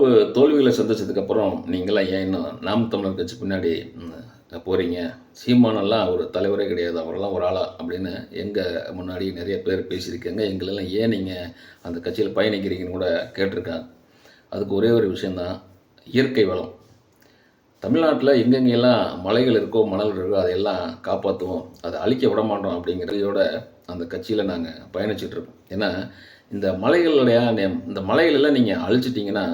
இவ்வளவு தோல்விகளை சந்திச்சதுக்கப்புறம் நீங்களாம் ஏன் இன்னும் நாம் தமிழர் கட்சி பின்னாடி போகிறீங்க? சீமானெல்லாம் ஒரு தலைவரே கிடையாது, அவரெல்லாம் ஒரு ஆளா அப்படின்னு எங்கள் முன்னாடி நிறைய பேர் பேசியிருக்காங்க. எங்களெல்லாம் ஏன் நீங்கள் அந்த கட்சியில் பயணிக்கிறீங்கன்னு கூட கேட்டிருக்காங்க. அதுக்கு ஒரே ஒரு விஷயந்தான், இயற்கை வளம். தமிழ்நாட்டில் எங்கெங்கெல்லாம் மலைகள் இருக்கோ மணல் இருக்கோ அதையெல்லாம் காப்பாற்றுவோம், அதை அழிக்க விட மாட்டோம் அப்படிங்கிறதையோட அந்த கட்சியில் நாங்கள் பயணிச்சிட்ருக்கோம். ஏன்னா இந்த மலைகளுடைய இந்த மலைகளெல்லாம் நீங்கள் அழிச்சிட்டிங்கன்னா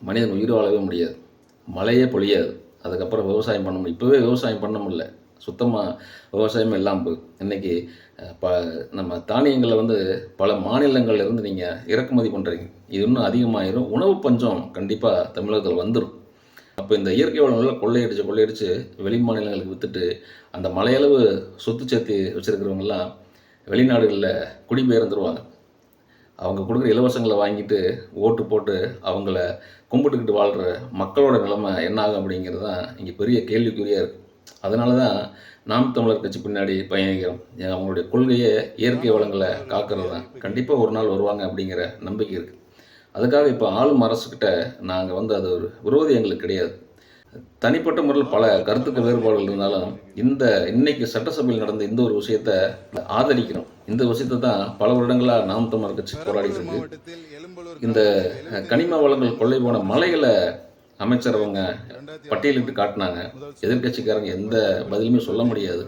மனிதன் உயிர் வாழவே முடியாது, மழையே பொழியாது. அதுக்கப்புறம் விவசாயம் பண்ண முடியும். இப்போவே விவசாயம் பண்ண முடியல, சுத்தமாக விவசாயமே இல்லாமல் போகுது. இன்றைக்கி நம்ம தானியங்களை பல மாநிலங்கள்லேருந்து நீங்கள் இறக்குமதி பண்ணுறீங்க, இது இன்னும் அதிகமாகிடும். உணவு பஞ்சம் கண்டிப்பாக தமிழகத்தில் வந்துடும். அப்போ இந்த இயற்கை வளங்களை கொள்ளையடித்து வெளி மாநிலங்களுக்கு விற்றுட்டு அந்த மலையளவு சொத்து சேர்த்து வச்சுருக்கிறவங்கெல்லாம் வெளிநாடுகளில் குடிபெயர்ந்துருவாங்க. அவங்க கொடுக்குற இலவசங்களை வாங்கிட்டு ஓட்டு போட்டு அவங்கள கும்பிட்டுக்கிட்டு வாழ்கிற மக்களோட நிலைமை என்ன ஆகும் அப்படிங்கிறது தான் இங்கே பெரிய கேள்விக்குறியாக இருக்குது. அதனால தான் நாம் தமிழர் கட்சி பின்னாடி பயணிக்கிறோம். அவங்களுடைய கொள்கையை இயற்கை வளங்களை காக்கிறது தான். கண்டிப்பாக ஒரு நாள் வருவாங்க அப்படிங்கிற நம்பிக்கை இருக்குது. அதுக்காக இப்போ ஆளும் அரசுக்கிட்ட நாங்கள் அது ஒரு விரோதி எங்களுக்கு கிடையாது. தனிப்பட்ட முறையில் பல கருத்துக்கு வேறுபாடுகள் இருந்தாலும் இன்னைக்கு சட்டசபையில் நடந்த இந்த ஒரு விஷயத்தை ஆதரிக்கிறோம். இந்த விஷயத்தை தான் பல வருடங்களாக நாம் தமிழர் கட்சி போராடிட்டு இருக்கு. இந்த கனிம வளங்கள் கொள்ளை போன மலைகளை அமைச்சர் அவங்க பட்டியலிட்டு காட்டினாங்க. எதிர்கட்சிக்காரங்க எந்த பதிலுமே சொல்ல முடியாது.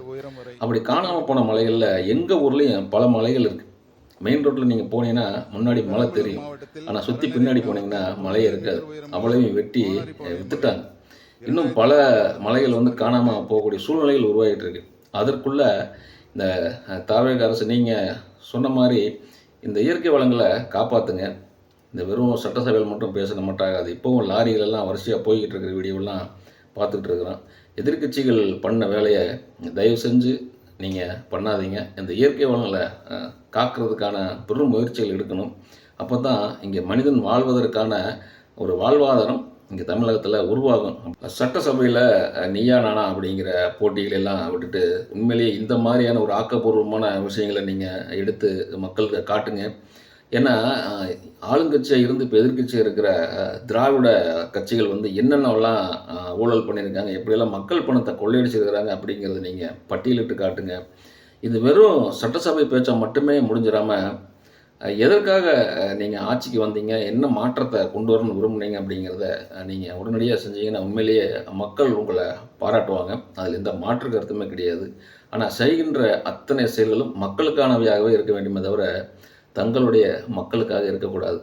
அப்படி காணாமல் போன மலைகளில் எங்கள் ஊர்லேயும் பல மலைகள் இருக்குது. மெயின் ரோட்டில் நீங்கள் போனீங்கன்னா முன்னாடி மலை தெரியும், ஆனால் சுற்றி பின்னாடி போனீங்கன்னா மலையே இருக்காது. அவ்வளவையும் வெட்டி விற்றுட்டாங்க. இன்னும் பல மலைகள் காணாமல் போகக்கூடிய சூழ்நிலைகள் உருவாகிட்டு இருக்கு. அதற்குள்ளே இந்த தாவேக அரசு நீங்கள் சொன்ன மாதிரி இந்த இயற்கை வளங்களை காப்பாற்றுங்க, இந்த வெறும் சட்டசபையில் மட்டும் பேசுன மாட்டாகாது. இப்போவும் லாரிகளெல்லாம் வரிசையாக போய்கிட்டு இருக்கிற வீடியோலாம் பார்த்துக்கிட்டு இருக்கிறோம். எதிர்கட்சிகள் பண்ண வேலையை தயவு செஞ்சு நீங்கள் பண்ணாதீங்க. இந்த இயற்கை வளங்களை காக்கிறதுக்கான பெரும் முயற்சிகள் எடுக்கணும். அப்போ தான் இங்கே மனிதன் வாழ்வதற்கான ஒரு வாழ்வாதாரம் இங்கே தமிழகத்தில் உருவாகும். சட்டசபையில் நீயா நானா அப்படிங்கிற போட்டிகளெல்லாம் விட்டுட்டு உண்மையிலேயே இந்த மாதிரியான ஒரு ஆக்கப்பூர்வமான விஷயங்களை நீங்கள் எடுத்து மக்களுக்கு காட்டுங்க. ஏன்னா ஆளுங்கட்சியாக இருந்து இப்போ எதிர்கட்சியாக இருக்கிற திராவிட கட்சிகள் என்னென்னலாம் ஊழல் பண்ணியிருக்காங்க, எப்படியெல்லாம் மக்கள் பணத்தை கொள்ளையடிச்சிருக்கிறாங்க அப்படிங்கிறத நீங்கள் பட்டியலிட்டு காட்டுங்க. இது வெறும் சட்டசபை பேச்சை மட்டுமே முடிஞ்சிடாமல் எதற்காக நீங்கள் ஆட்சிக்கு வந்தீங்க, என்ன மாற்றத்தை கொண்டு வரணும்னு விரும்புனீங்க அப்படிங்கிறத நீங்கள் உடனடியாக செஞ்சீங்கன்னா உண்மையிலேயே மக்கள் உங்களை பாராட்டுவாங்க. அதில் எந்த மாற்று கருத்துமே கிடையாது. ஆனால் செய்கின்ற அத்தனை செயல்களும் மக்களுக்கானவையாகவே இருக்க வேண்டுமே தவிர தங்களுடைய மக்களுக்காக இருக்கக்கூடாது.